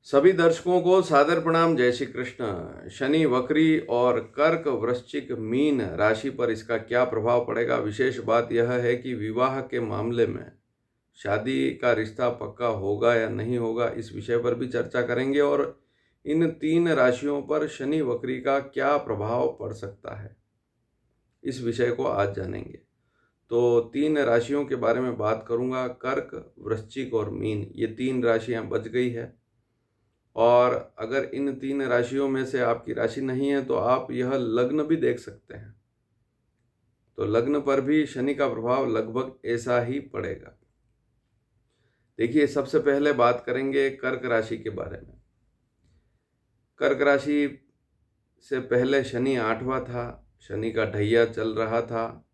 सभी दर्शकों को सादर प्रणाम। जय श्री कृष्ण। शनि वक्री और कर्क, वृश्चिक, मीन राशि पर इसका क्या प्रभाव पड़ेगा। विशेष बात यह है कि विवाह के मामले में शादी का रिश्ता पक्का होगा या नहीं होगा, इस विषय पर भी चर्चा करेंगे और इन 3 राशियों पर शनि वक्री का क्या प्रभाव पड़ सकता है, इस विषय को आज जानेंगे। तो 3 राशियों के बारे में बात करूंगा। कर्क, वृश्चिक और मीन, ये 3 राशियां बच गई है। और अगर इन 3 राशियों में से आपकी राशि नहीं है तो आप यह लग्न भी देख सकते हैं। तो लग्न पर भी शनि का प्रभाव लगभग ऐसा ही पड़ेगा। देखिए, सबसे पहले बात करेंगे कर्क राशि के बारे में। कर्क राशि से पहले शनि 8वां था, शनि का ढैया चल रहा था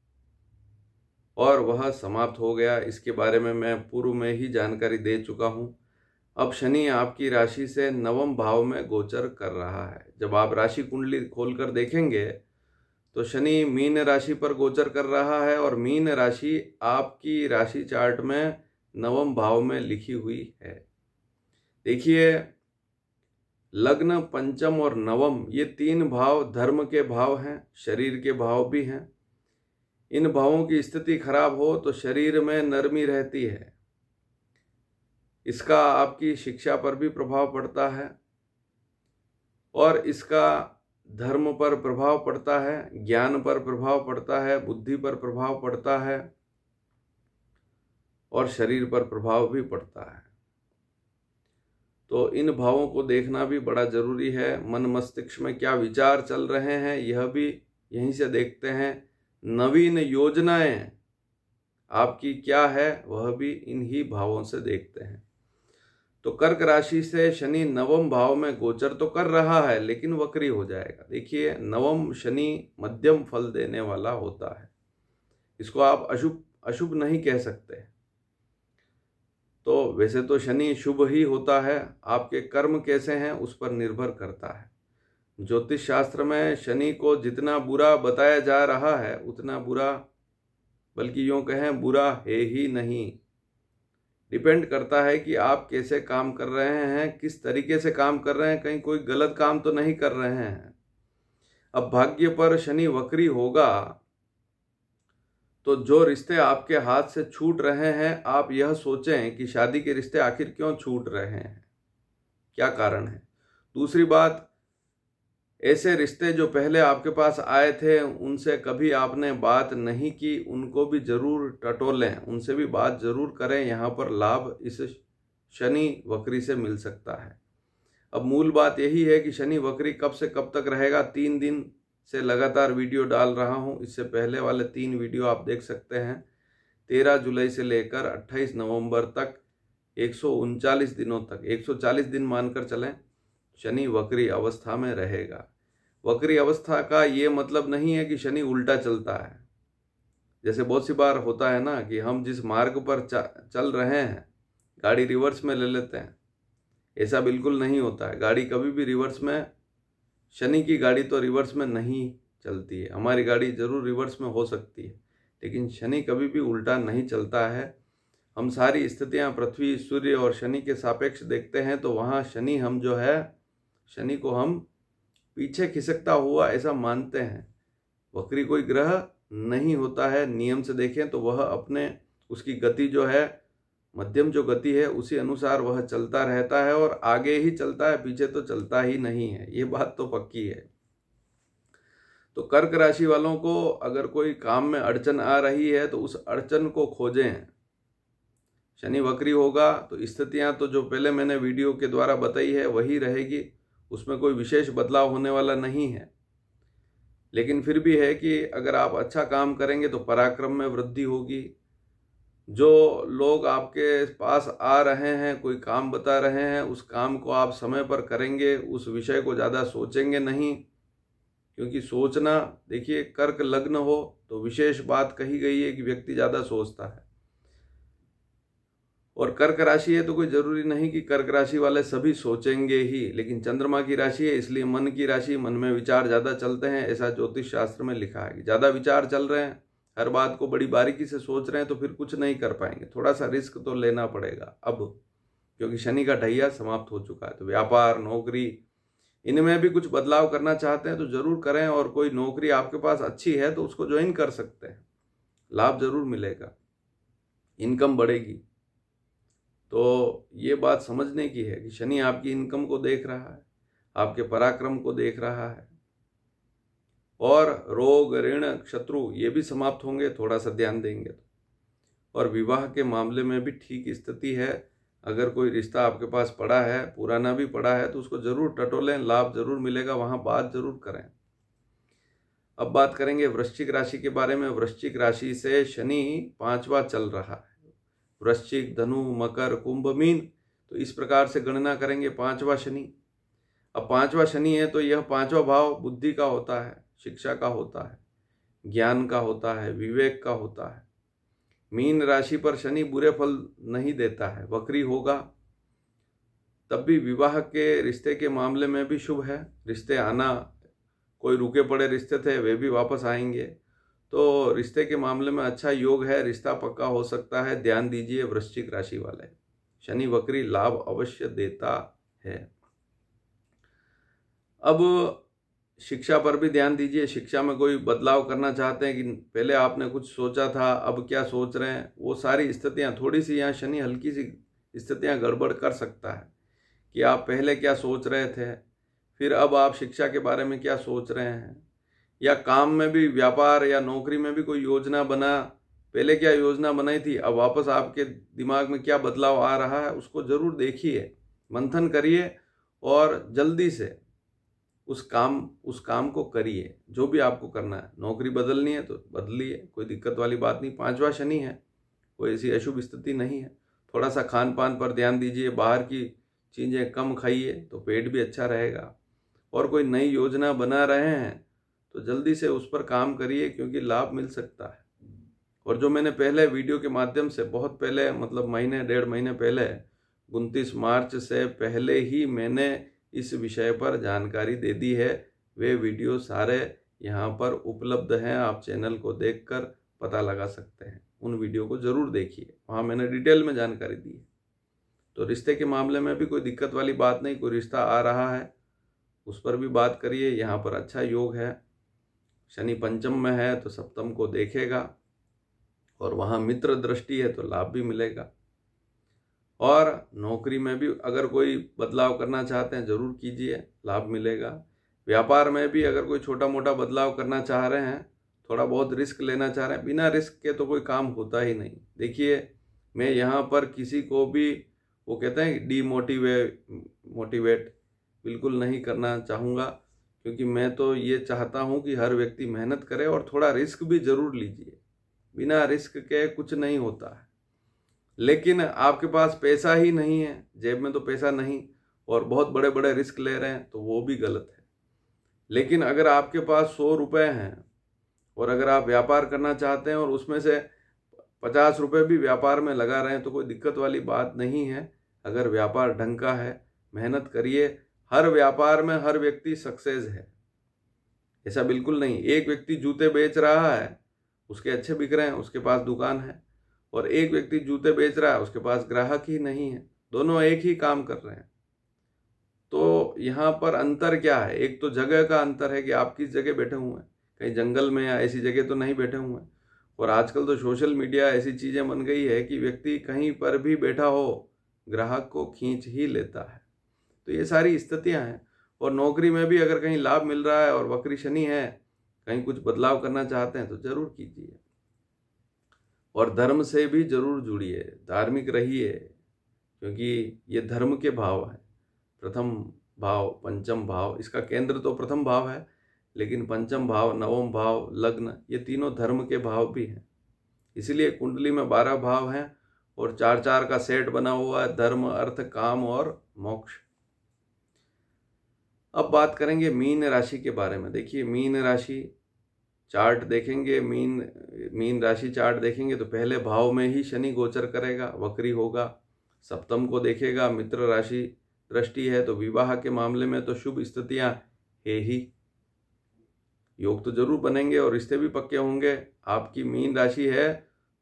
और वह समाप्त हो गया। इसके बारे में मैं पूर्व में ही जानकारी दे चुका हूं। अब शनि आपकी राशि से 9वें भाव में गोचर कर रहा है। जब आप राशि कुंडली खोलकर देखेंगे तो शनि मीन राशि पर गोचर कर रहा है और मीन राशि आपकी राशि चार्ट में 9वें भाव में लिखी हुई है। देखिए, लग्न, पंचम और नवम, ये 3 भाव धर्म के भाव हैं, शरीर के भाव भी हैं। इन भावों की स्थिति खराब हो तो शरीर में नरमी रहती है। इसका आपकी शिक्षा पर भी प्रभाव पड़ता है और इसका धर्म पर प्रभाव पड़ता है, ज्ञान पर प्रभाव पड़ता है, बुद्धि पर प्रभाव पड़ता है और शरीर पर प्रभाव भी पड़ता है। तो इन भावों को देखना भी बड़ा जरूरी है। मन मस्तिष्क में क्या विचार चल रहे हैं, यह भी यहीं से देखते हैं। नवीन योजनाएं आपकी क्या है, वह भी इन्हीं भावों से देखते हैं। तो कर्क राशि से शनि 9वें भाव में गोचर तो कर रहा है लेकिन वक्री हो जाएगा। देखिए, 9वें शनि मध्यम फल देने वाला होता है, इसको आप अशुभ नहीं कह सकते। तो वैसे तो शनि शुभ ही होता है, आपके कर्म कैसे हैं उस पर निर्भर करता है। ज्योतिष शास्त्र में शनि को जितना बुरा बताया जा रहा है उतना बुरा, बल्कि यूं कहें बुरा है ही नहीं। डिपेंड करता है कि आप कैसे काम कर रहे हैं, किस तरीके से काम कर रहे हैं, कहीं कोई गलत काम तो नहीं कर रहे हैं। अब भाग्य पर शनि वक्री होगा तो जो रिश्ते आपके हाथ से छूट रहे हैं, आप यह सोचें कि शादी के रिश्ते आखिर क्यों छूट रहे हैं, क्या कारण है। दूसरी बात, ऐसे रिश्ते जो पहले आपके पास आए थे उनसे कभी आपने बात नहीं की, उनको भी जरूर टटोलें, उनसे भी बात जरूर करें। यहाँ पर लाभ इस शनि वक्री से मिल सकता है। अब मूल बात यही है कि शनि वक्री कब से कब तक रहेगा। 3 दिन से लगातार वीडियो डाल रहा हूँ, इससे पहले वाले 3 वीडियो आप देख सकते हैं। 13 जुलाई से लेकर 28 नवंबर तक 139 दिनों तक, 140 दिन मानकर चलें, शनि वक्री अवस्था में रहेगा। वक्री अवस्था का ये मतलब नहीं है कि शनि उल्टा चलता है। जैसे बहुत सी बार होता है ना कि हम जिस मार्ग पर चल रहे हैं गाड़ी रिवर्स में ले लेते हैं, ऐसा बिल्कुल नहीं होता है। गाड़ी कभी भी रिवर्स में, शनि की गाड़ी तो रिवर्स में नहीं चलती है। हमारी गाड़ी जरूर रिवर्स में हो सकती है लेकिन शनि कभी भी उल्टा नहीं चलता है। हम सारी स्थितियां पृथ्वी, सूर्य और शनि के सापेक्ष देखते हैं तो वहाँ शनि हम जो है, शनि को हम पीछे खिसकता हुआ ऐसा मानते हैं। वक्री कोई ग्रह नहीं होता है। नियम से देखें तो वह अपने, उसकी गति जो है, मध्यम जो गति है उसी अनुसार वह चलता रहता है और आगे ही चलता है, पीछे तो चलता ही नहीं है। ये बात तो पक्की है। तो कर्क राशि वालों को अगर कोई काम में अड़चन आ रही है तो उस अड़चन को खोजें। शनि वक्री होगा तो स्थितियां तो जो पहले मैंने वीडियो के द्वारा बताई है वही रहेगी, उसमें कोई विशेष बदलाव होने वाला नहीं है। लेकिन फिर भी है कि अगर आप अच्छा काम करेंगे तो पराक्रम में वृद्धि होगी। जो लोग आपके पास आ रहे हैं, कोई काम बता रहे हैं, उस काम को आप समय पर करेंगे, उस विषय को ज़्यादा सोचेंगे नहीं। क्योंकि सोचना, देखिए, कर्क लग्न हो तो विशेष बात कही गई है कि व्यक्ति ज़्यादा सोचता है। और कर्क राशि है तो कोई जरूरी नहीं कि कर्क राशि वाले सभी सोचेंगे ही, लेकिन चंद्रमा की राशि है इसलिए मन की राशि, मन में विचार ज़्यादा चलते हैं, ऐसा ज्योतिष शास्त्र में लिखा है कि ज़्यादा विचार चल रहे हैं, हर बात को बड़ी बारीकी से सोच रहे हैं तो फिर कुछ नहीं कर पाएंगे। थोड़ा सा रिस्क तो लेना पड़ेगा। अब क्योंकि शनि का ढैया समाप्त हो चुका है। तो व्यापार, नौकरी, इनमें भी कुछ बदलाव करना चाहते हैं तो जरूर करें। और कोई नौकरी आपके पास अच्छी है तो उसको ज्वाइन कर सकते हैं, लाभ जरूर मिलेगा, इनकम बढ़ेगी। तो ये बात समझने की है कि शनि आपकी इनकम को देख रहा है, आपके पराक्रम को देख रहा है, और रोग, ऋण, शत्रु ये भी समाप्त होंगे थोड़ा सा ध्यान देंगे तो। और विवाह के मामले में भी ठीक स्थिति है। अगर कोई रिश्ता आपके पास पड़ा है, पुराना भी पड़ा है, तो उसको जरूर टटोलें, लाभ जरूर मिलेगा, वहां बात जरूर करें। अब बात करेंगे वृश्चिक राशि के बारे में। वृश्चिक राशि से शनि 5वां चल रहा है। वृश्चिक, धनु, मकर, कुंभ, मीन, तो इस प्रकार से गणना करेंगे 5वां शनि। अब 5वां शनि है तो यह 5वां भाव बुद्धि का होता है, शिक्षा का होता है, ज्ञान का होता है, विवेक का होता है। मीन राशि पर शनि बुरे फल नहीं देता है, वक्री होगा तब भी विवाह के रिश्ते के मामले में भी शुभ है। रिश्ते आना, कोई रुके पड़े रिश्ते थे वे भी वापस आएंगे, तो रिश्ते के मामले में अच्छा योग है, रिश्ता पक्का हो सकता है। ध्यान दीजिए वृश्चिक राशि वाले, शनि वक्री लाभ अवश्य देता है। अब शिक्षा पर भी ध्यान दीजिए। शिक्षा में कोई बदलाव करना चाहते हैं कि पहले आपने कुछ सोचा था, अब क्या सोच रहे हैं, वो सारी स्थितियां थोड़ी सी यहाँ शनि हल्की सी स्थितियां गड़बड़ कर सकता है कि आप पहले क्या सोच रहे थे, फिर अब आप शिक्षा के बारे में क्या सोच रहे हैं, या काम में भी, व्यापार या नौकरी में भी कोई योजना बना, पहले क्या योजना बनाई थी, अब वापस आपके दिमाग में क्या बदलाव आ रहा है, उसको जरूर देखिए, मंथन करिए और जल्दी से उस काम को करिए जो भी आपको करना है। नौकरी बदलनी है तो बदलिए, कोई दिक्कत वाली बात नहीं। 5वां शनि है, कोई ऐसी अशुभ स्थिति नहीं है। थोड़ा सा खान पान पर ध्यान दीजिए, बाहर की चीज़ें कम खाइए तो पेट भी अच्छा रहेगा। और कोई नई योजना बना रहे हैं तो जल्दी से उस पर काम करिए, क्योंकि लाभ मिल सकता है। और जो मैंने पहले वीडियो के माध्यम से, बहुत पहले, मतलब महीने 1.5 महीने पहले, 29 मार्च से पहले ही मैंने इस विषय पर जानकारी दे दी है, वे वीडियो सारे यहाँ पर उपलब्ध हैं। आप चैनल को देखकर पता लगा सकते हैं, उन वीडियो को जरूर देखिए, वहाँ मैंने डिटेल में जानकारी दी है। तो रिश्ते के मामले में भी कोई दिक्कत वाली बात नहीं, कोई रिश्ता आ रहा है उस पर भी बात करिए। यहाँ पर अच्छा योग है, शनि पंचम में है तो सप्तम को देखेगा, और वहाँ मित्र दृष्टि है तो लाभ भी मिलेगा। और नौकरी में भी अगर कोई बदलाव करना चाहते हैं जरूर कीजिए, लाभ मिलेगा। व्यापार में भी अगर कोई छोटा मोटा बदलाव करना चाह रहे हैं, थोड़ा बहुत रिस्क लेना चाह रहे हैं, बिना रिस्क के तो कोई काम होता ही नहीं। देखिए, मैं यहाँ पर किसी को भी, वो कहते हैं मोटिवेट बिल्कुल नहीं करना चाहूँगा, क्योंकि मैं तो ये चाहता हूँ कि हर व्यक्ति मेहनत करे और थोड़ा रिस्क भी जरूर लीजिए। बिना रिस्क के कुछ नहीं होता है। लेकिन आपके पास पैसा ही नहीं है, जेब में तो पैसा नहीं, और बहुत बड़े बड़े रिस्क ले रहे हैं तो वो भी गलत है। लेकिन अगर आपके पास 100 रुपये हैं और अगर आप व्यापार करना चाहते हैं और उसमें से 50 रुपये भी व्यापार में लगा रहे हैं तो कोई दिक्कत वाली बात नहीं है। अगर व्यापार ढंग का है, मेहनत करिए। हर व्यापार में हर व्यक्ति सक्सेस है, ऐसा बिल्कुल नहीं। एक व्यक्ति जूते बेच रहा है, उसके अच्छे बिक रहे हैं, उसके पास दुकान है, और एक व्यक्ति जूते बेच रहा है, उसके पास ग्राहक ही नहीं है। दोनों एक ही काम कर रहे हैं। तो यहाँ पर अंतर क्या है? एक तो जगह का अंतर है कि आप किस जगह बैठे हुए हैं, कहीं जंगल में या ऐसी जगह तो नहीं बैठे हुए हैं। और आजकल तो सोशल मीडिया ऐसी चीज़ें बन गई है कि व्यक्ति कहीं पर भी बैठा हो, ग्राहक को खींच ही लेता है। तो ये सारी स्थितियाँ हैं। और नौकरी में भी अगर कहीं लाभ मिल रहा है और वक्री शनि है, कहीं कुछ बदलाव करना चाहते हैं तो जरूर कीजिए। और धर्म से भी जरूर जुड़िए, धार्मिक रहिए, क्योंकि ये धर्म के भाव हैं। प्रथम भाव, पंचम भाव, इसका केंद्र तो प्रथम भाव है, लेकिन पंचम भाव, नवम भाव, लग्न, ये तीनों धर्म के भाव भी हैं। इसलिए कुंडली में 12 भाव हैं और 4-4 का सेट बना हुआ है, धर्म, अर्थ, काम और मोक्ष। अब बात करेंगे मीन राशि के बारे में। देखिए, मीन राशि चार्ट देखेंगे, मीन राशि चार्ट देखेंगे तो पहले भाव में ही शनि गोचर करेगा, वक्री होगा। सप्तम को देखेगा, मित्र राशि दृष्टि है, तो विवाह के मामले में तो शुभ स्थितियां है ही, योग तो जरूर बनेंगे और रिश्ते भी पक्के होंगे। आपकी मीन राशि है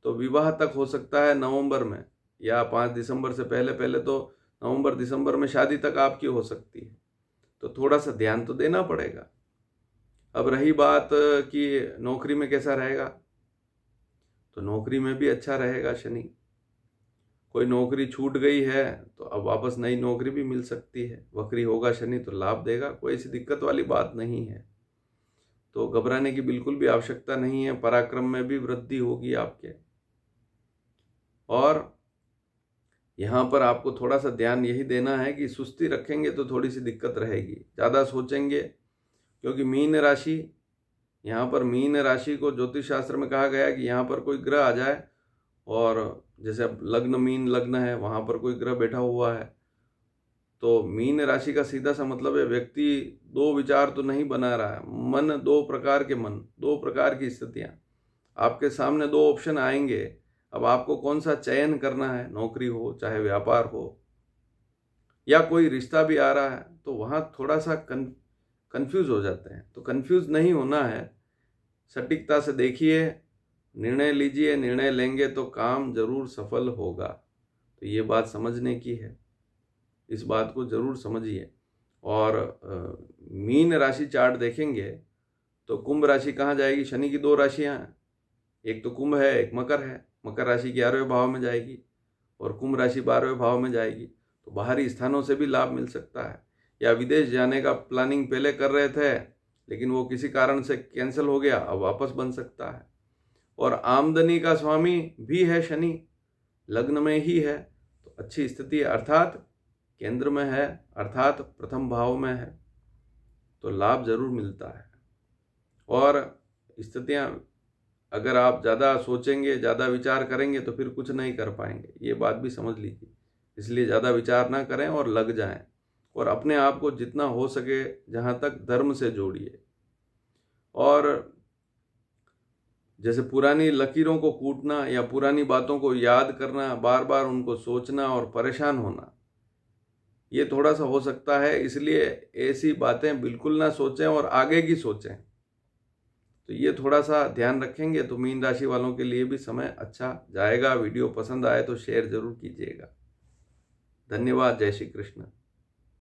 तो विवाह तक हो सकता है नवंबर में, या 5 दिसंबर से पहले पहले तो नवंबर दिसंबर में शादी तक आपकी हो सकती है, तो थोड़ा सा ध्यान तो देना पड़ेगा। अब रही बात कि नौकरी में कैसा रहेगा, तो नौकरी में भी अच्छा रहेगा शनि। कोई नौकरी छूट गई है तो अब वापस नई नौकरी भी मिल सकती है, वक्री होगा शनि तो लाभ देगा, कोई ऐसी दिक्कत वाली बात नहीं है। तो घबराने की बिल्कुल भी आवश्यकता नहीं है, पराक्रम में भी वृद्धि होगी आपके। और यहाँ पर आपको थोड़ा सा ध्यान यही देना है कि सुस्ती रखेंगे तो थोड़ी सी दिक्कत रहेगी, ज़्यादा सोचेंगे, क्योंकि मीन राशि, यहाँ पर मीन राशि को ज्योतिष शास्त्र में कहा गया कि यहाँ पर कोई ग्रह आ जाए, और जैसे अब लग्न मीन लग्न है, वहाँ पर कोई ग्रह बैठा हुआ है, तो मीन राशि का सीधा सा मतलब है व्यक्ति दो विचार तो नहीं बना रहा है, मन दो प्रकार के, मन दो प्रकार की स्थितियाँ आपके सामने, दो ऑप्शन आएंगे। अब आपको कौन सा चयन करना है, नौकरी हो चाहे व्यापार हो या कोई रिश्ता भी आ रहा है, तो वहाँ थोड़ा सा कंफ्यूज हो जाते हैं। तो कंफ्यूज नहीं होना है, सटीकता से देखिए, निर्णय लीजिए, निर्णय लेंगे तो काम जरूर सफल होगा। तो ये बात समझने की है, इस बात को जरूर समझिए। और मीन राशि चार्ट देखेंगे तो कुंभ राशि कहाँ जाएगी, शनि की दो राशियाँ हैं, एक तो कुंभ है, एक मकर है। मकर राशि 11वें भाव में जाएगी और कुंभ राशि 12वें भाव में जाएगी, तो बाहरी स्थानों से भी लाभ मिल सकता है। या विदेश जाने का प्लानिंग पहले कर रहे थे लेकिन वो किसी कारण से कैंसिल हो गया, अब वापस बन सकता है। और आमदनी का स्वामी भी है शनि, लग्न में ही है, तो अच्छी स्थिति है, अर्थात केंद्र में है, अर्थात प्रथम भाव में है, तो लाभ जरूर मिलता है। और स्थितियां अगर आप ज़्यादा सोचेंगे, ज़्यादा विचार करेंगे तो फिर कुछ नहीं कर पाएंगे, ये बात भी समझ लीजिए। इसलिए ज़्यादा विचार ना करें और लग जाएं, और अपने आप को जितना हो सके जहाँ तक धर्म से जोड़िए। और जैसे पुरानी लकीरों को कूटना या पुरानी बातों को याद करना, बार बार उनको सोचना और परेशान होना, ये थोड़ा सा हो सकता है। इसलिए ऐसी बातें बिल्कुल ना सोचें और आगे की सोचें। तो ये थोड़ा सा ध्यान रखेंगे तो मीन राशि वालों के लिए भी समय अच्छा जाएगा। वीडियो पसंद आए तो शेयर जरूर कीजिएगा। धन्यवाद। जय श्री कृष्ण।